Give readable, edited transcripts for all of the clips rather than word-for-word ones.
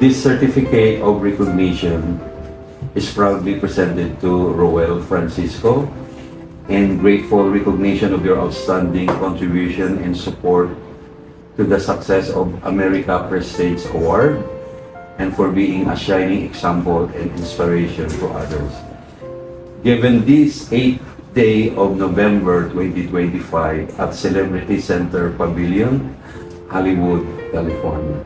This certificate of recognition is proudly presented to Roel Francisco in grateful recognition of your outstanding contribution and support to the success of America Prestige Award and for being a shining example and inspiration to others. Given this 8th day of November 2025 at Celebrity Center Pavilion, Hollywood, California.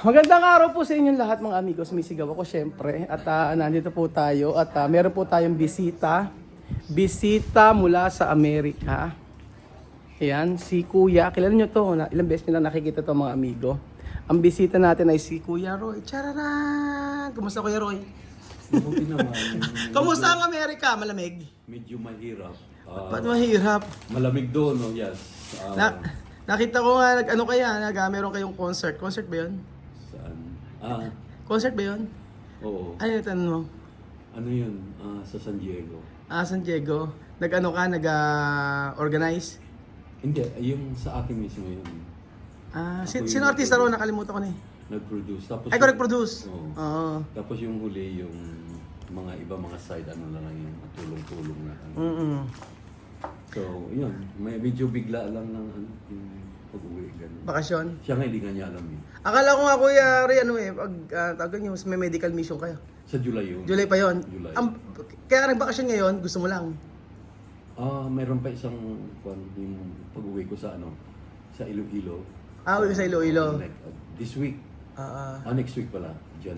Magandang araw po sa inyong lahat mga amigos. Misigaw ako syempre at nandito po tayo at meron po tayong bisita mula sa Amerika. Ayan, si Kuya. Kilala nyo to, ilang beses nila nakikita to mga amigo. Ang bisita natin ay si Kuya Roy. Chararan! Kumusta Kuya Roy? Mabuti naman. Kumusta ang Amerika? Malamig? Medyo mahirap. Ba't mahirap? Malamig doon, no? Yes. Nakita ko nga, meron kayong concert. Concert ba yun? Saan? Concert ba yun? Oo. Ano yung tanong mo? Ano yun? Sa San Diego. San Diego. Nag-organize? Hindi, yung sa akin mismo yun. Sino artista ro? Nakalimutan ko na eh. Nag-produce. Tapos Ay, ko nag-produce? Oo. Tapos yung huli, yung mga mga side, ano na lang yung tulong-tulong na. So, yun. Medyo bigla lang ng yung pag-uwi. Ganun. Bakasyon? Siya nga, hindi nga niya alam eh. Akala ko nga Kuya Ray, tawag nyo, may medical mission kayo. Sa July yun. July pa yon. July. Kaya nagbakasyon ngayon, gusto mo lang? Mayroon pa isang yung pag-uwi ko sa sa Iloilo. Uwi ko sa Iloilo. This week. Next week pala. Diyan,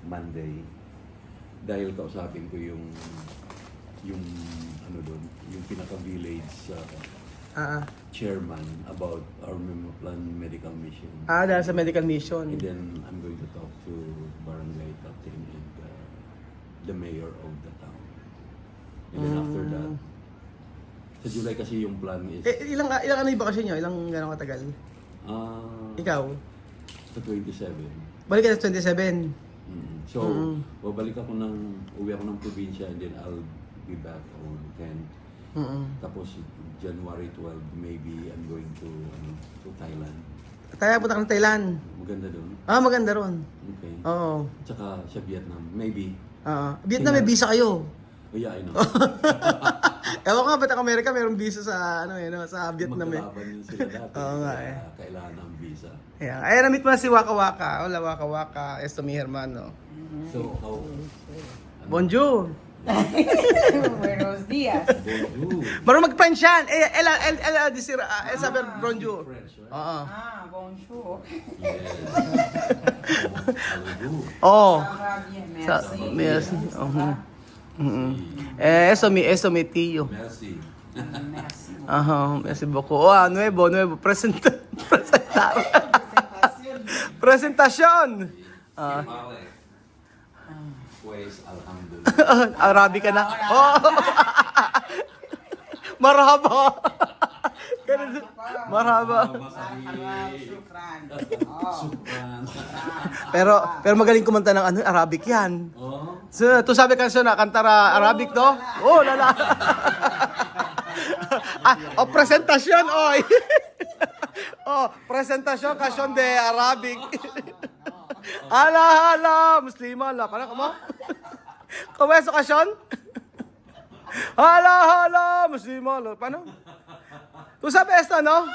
Monday. Dahil kausapin ko yung doon, yung pinaka-village chairman about our Memoplan medical mission. Dahil sa medical mission. And then I'm going to talk to barangay captain and the mayor of the town. And then after that, sa July kasi yung plan is... Ilang ano yung bakasyon nyo? Ilang gano'ng katagal? Ikaw? Sa 27. Balik ka sa 27? So, babalik ako uwi ako ng probinsya and then I'll be back on 10. Tapos January 12, maybe I'm going to Thailand. Tayo, punta ka ng Thailand. Maganda doon. Maganda ron. Okay. Oo. Tsaka sa Vietnam, maybe. Vietnam may visa kayo. Oh yeah, I know. Ewan ko, ba't ang Amerika mayroong visa sa sa Vietnam eh. Magkalaban yun sila dati. Oo nga eh. Kailangan ng visa. Ayan. Ay, na-meet mo na si Waka Waka. Hola Waka Waka. Esto mi hermano. So, Bonjour. Buenos días. Bonjour. Marunong mag-French yan. El saber bonjour. French, right? Bonjour. Yes. Bonjour. Ça va bien, merci. Merci. Eso mi tío. Merci. Merci. Merci beaucoup. Nuevo. Presentación. Vale. Pues, alhamdulillah. Arabi ka na. Marhaba. Marhaba. Shukran. Sukran. Pero magaling kumanta ng Arabic yan. Oh. So, tu sabi kanso na kantara Arabic to? Lala. Presentasyon, oy. Presentasyon kasyon de Arabic. Hala, Muslima la. Paano kamo? ¿Cómo es ocasión? Hala, Muslima la. Paano? ¿Tú sabes esto, no?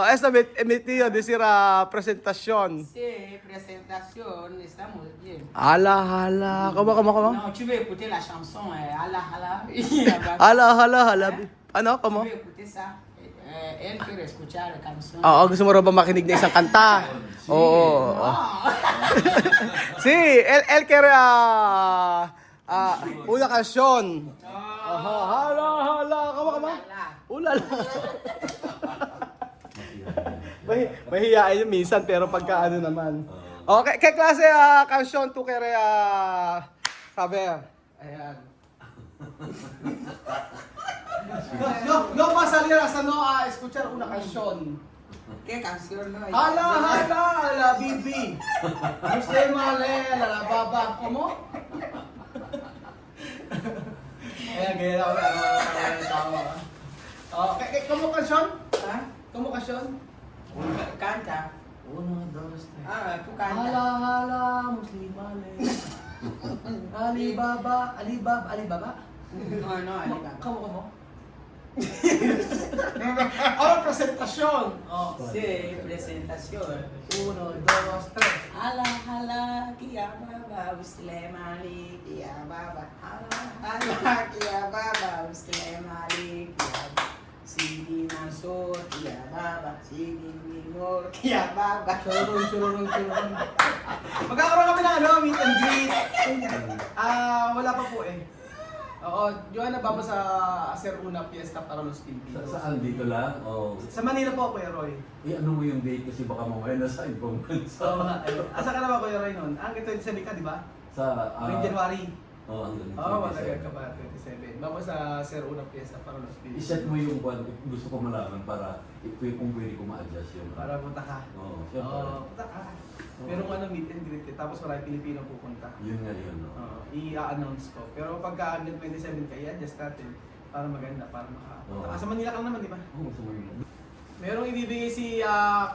Esta mi tío decir presentación. Sí, presentación, estamos bien. Hala. ¿Cómo? Non, tu veux écouter la chanson Hala. Hala. Ano? ¿Cómo? Tu veux écouter ça? Él quiere escuchar la canción. Gusto mo raw ba makinig ng isang kanta? Oo. Sí, él quiere una canción. Hala. Kama. Ulala. Mahihiyain yun minsan, pero pagka ano naman. Okay, kay klase canción tu quiere saber. Ayan. No va a salir hasta no a escuchar una canción. ¿Qué canción no? Hala, Bibi. Usted male, la baba, ¿cómo? Gaya na tama. ¿Cómo canción? ¿Ah? ¿Cómo canción? Canta. 1, 2, 3. Ah, tú canta. Hala, Muslim male. Alibaba. No, Alibaba. ¿Cómo? Presentación. Oh. Sí, presentación. 1, 2, 3. Hala, kia baba, uslemali, kia baba. Hala, kia baba, uslemali, kia baba. Sige masur, kia baba. Sige minor, kia baba. Chururun. Magkakaroon kami ng meet and greet. Wala pa po eh. Oo, Joanna, baba sa Sir Una Fiesta para los Filipinos. Saan dito lang? O Sa Manila po, Kuya Roy. ano mo yung date kasi baka mamaya nasa ibang bansa. So, asa ka na ba, Kuya Roy, noon? 27 ka, di ba? Sa January. hanggang Oo, 27. matagal ka ba? 27. Baba sa Sir Una Fiesta para los Filipinos. I-set mo yung buwan. Gusto ko malaman para kung pwede ko ma-adjust yung... Para punta ka. Oo, siyempre. Punta ka. Merong meet and greet eh. Tapos marami Pilipino pupunta. Yun nga yun. No? I-announce ko. Pero pagka hanggang 27 ka, i-adjust natin para maganda, para Oo. Sa Manila ka naman, di ba? Oo, gusto mo yun. Merong ibibigay si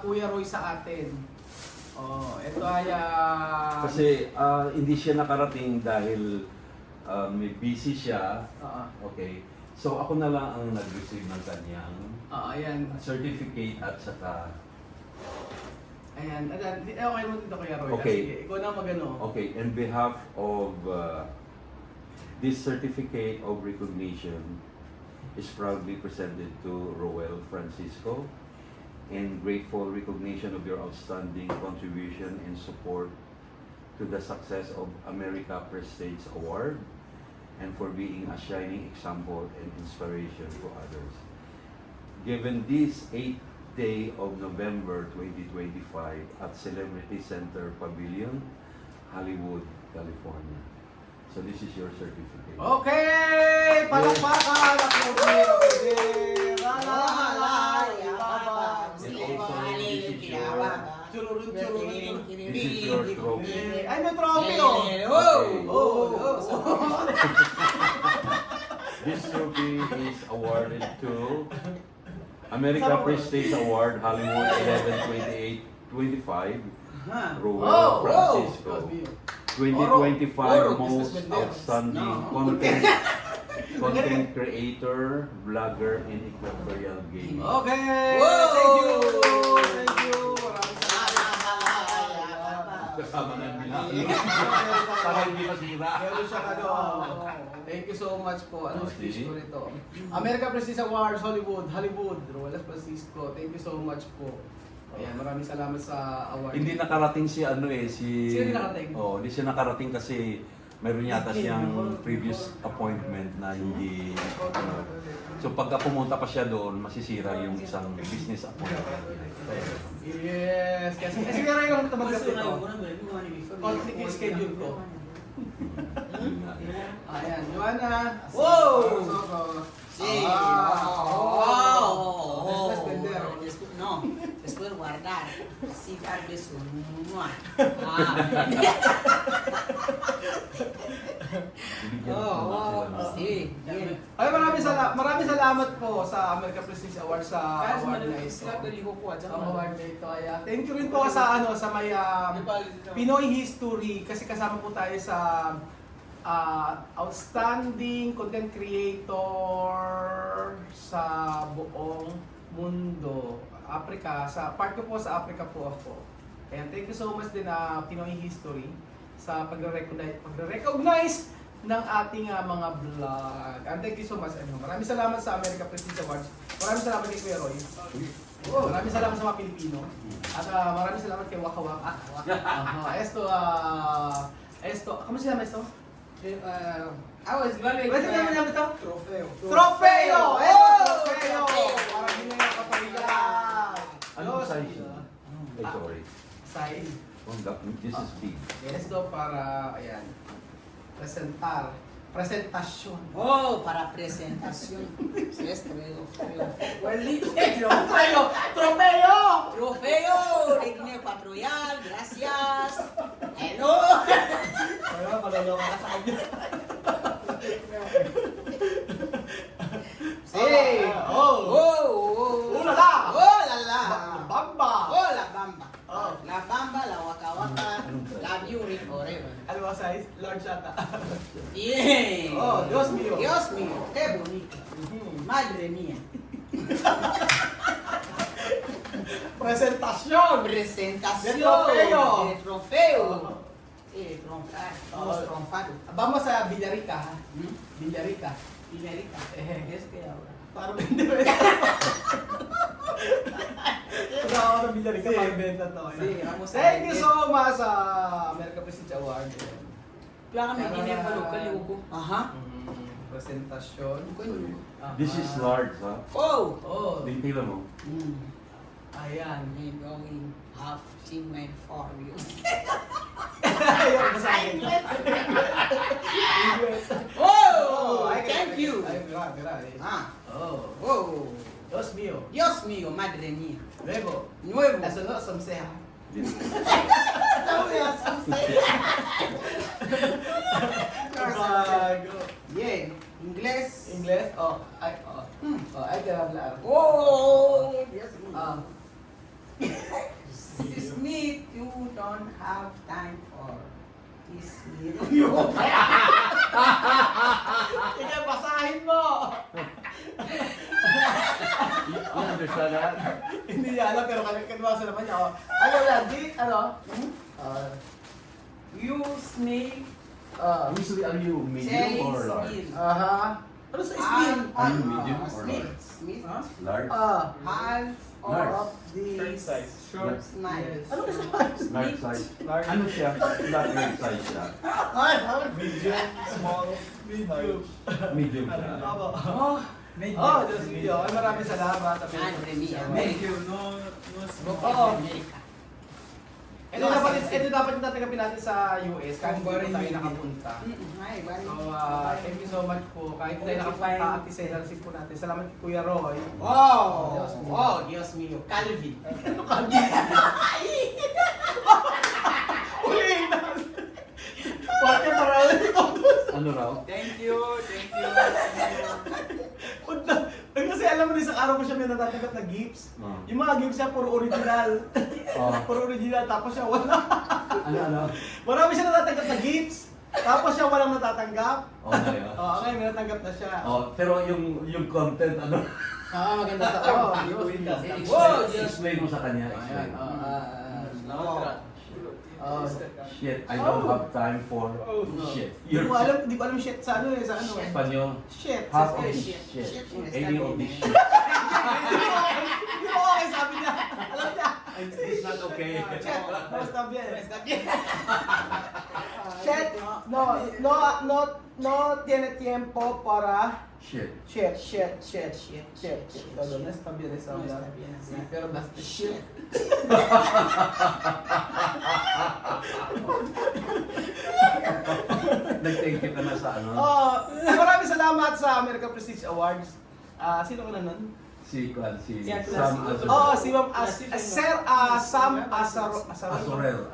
Kuya Roy sa atin. Ito ay... Kasi hindi siya nakarating dahil may busy siya. Okay. So ako na lang ang nag-receive ng kanyang ayan. certificate at saka... Ayan. Okay mo dito, Kuya Roy. Okay. Sige, ikaw na magano. Okay, in behalf of this certificate of recognition is proudly presented to Roel Francisco in grateful recognition of your outstanding contribution and support to the success of America Prestige Award and for being a shining example and inspiration to others. Given this 8th day of November 2025 at Celebrity Center Pavilion, Hollywood, California. So this is your certificate. Okay! Palakpakan! Chururun. This is your trophy. Ay, may trophy oh! This trophy is awarded to America Prestige Award Hollywood 11/28/25 Roel Francisco. 2025 Most Outstanding Content Creator, Vlogger in Equatorial Guinea. Okay! Wow! Thank you! Maraming salamat. Kasama na nila. Para hindi masira. Meron siya Thank you so much po. Ano Okay. speech ko nito? America Prestige Awards, Hollywood, Roelas Francisco. Thank you so much po. Ayan, maraming salamat sa award. Hindi nakarating si Sino hindi nakarating? Hindi siya nakarating kasi mayroon yata siyang previous appointment na hindi so pagka pumunta pa siya doon masisira yung isang business appointment. Yes, kasi meron yung tumagas dito. Conflict yung schedule ko. Ayan, Joanna. Wow! Sí. Después vender. No, después guardar. Sí, tal vez un... Sí, bien. Ay, maraming salamat po sa America Prestige Award sa award na ito. Sa award na ito. Ay, thank you rin po sa may Pinoy History kasi kasama po tayo sa outstanding content creator sa buong mundo. Africa, sa part ko po sa Africa po ako. And thank you so much din Pinoy History sa pagre-recognize ng ating mga vlog. And thank you so much. Maraming salamat sa America Prestige Awards. Maraming salamat kay Kuya Roy. Maraming salamat sa mga Pilipino. At maraming salamat kay Waka Waka. ¿Cómo se llama esto? Igual ¿Cómo se llama esto? Trofeo. Trofeo! Trofeo! Para hindi na kapalitan. Anong size yun? Ay, sorry. Size. This is big. Esto para, ayan, presentar Presentasyon. Oh, para presentación. Es trofeo. Trofeo! Trofeo de Guinea Ecuatorial. Gracias. Hello. Kaya maloloka ka sa kanya. Hey. Oh! Oh. Ulala! Oh, la la. Bamba! Oh, la bamba. Oh. La bamba, la waka waka. La beauty forever. Ano ba size? Large ata. Bien. Oh, Dios mío. Dios mío, qué bonito. Madre mía. Presentasyon! Presentación De trofeo. de trofeo. Oh. Tromfar. Oh. Vamos tromfar. Vamos sa Villarica, ha? ¿Mm? Villarica. Pilarita. Es que ahora. Para benta. Wala ako ng Villarica para benta to. Sí, vamos a Thank you vender. so much sa America Prestige Award. Plaka may Guinea Ecuatorial. Aha. Presentasyon. This is large, ha? Oh. Oh, Tingnan mo. ayan. I'm going half teammate for you. Ayaw ko sa akin. English. Oh, ay, thank you. Ay, grabe. Ah. Oh, Oh. Dios mío. Dios mío, madre mía. Luego, Nuevo. eso no son ceja. Bago. Bien. Inglés. English? Oh, ay, oh. Hmm. Oh, ay, que hablar. Oh, Dios mío. Ah, Smith, you don't have time for this little. sige, basahin mo! You understand that? Hindi niya alam, pero kanibasa naman niya. Oh. Ano yan, di, ano? Ah, You Smith. Usually, are you medium Say or large? Smith. aha. Ano sa Smith? Are you medium or Smith. large? Smith. Huh? Large? Half Large. of this Short smile. Ano ka sa Large size. Ano siya? Not large size siya. Medium, small, medium. Medium siya. Tama. Oh, Oh, Diyos mío. Ay, maraming salamat. madre mía. Thank you. Oh, America. Ito dapat yung tatanggapin natin sa US kahit hindi pa tayo nakapunta. Ay, So, thank you so much po. Kahit hindi tayo nakapunta at isa-ilansin po natin. Salamat kay Kuya Roy. Oh, Dios mío. oh, Dios mío. Calvin. Ano ka? Uli na! Bakit marami ito? Ano raw? Thank you. Kasi alam mo rin, isang araw ko siya may natatanggap na gifts. Oh. Yung mga gifts niya, puro original. Oh. Puro original, tapos siya wala. Ano? Marami siya natatanggap na gifts. Tapos siya walang natatanggap. Oh, na yun. Ngayon may natanggap na siya. Oh, pero yung content, ano? Maganda sa Oo, trabaho. Diyos. Oh, Explain mo sa kanya. Explain. Shit, I don't have time for shit. Hindi ko alam shit sa ano sa ano. Espanyol. Shit. Half of Eh, this shit. shit. Any of this shit. Hindi mo okay, sabi niya. Alam niya. It's not okay. Shit. No, está bien. Está bien. Shit. No tiene tiempo para Shit. shit. Todo no está bien esa No hablar. está bien así. Sí, pero basta shit. Nag-thank you ka na sa ano? Maraming salamat sa American Prestige Awards. Sino ka na nun? Si Sam Si Ma'am Sir Sam Azorel.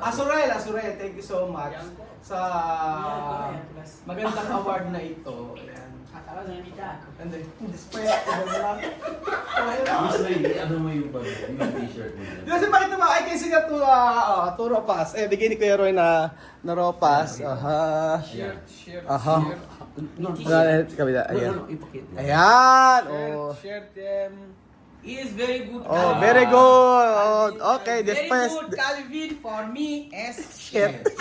Thank you so much sa magandang award na ito. Ayan. Acabas de invitar. Hindi. Después, lang. Usually, ano mo yung t-shirt mo dyan? Kasi bakit naman, I can see that to Ropas. Bigay ni Kuya Roy na Ropas. Aha. Shirt. Aha. No, Kabila, ayan. ipakita. Ayan. Oh. Shirt is very good. Oh, very good. Oh, okay, Very después. good, Calvin. For me, is Shit. Shit.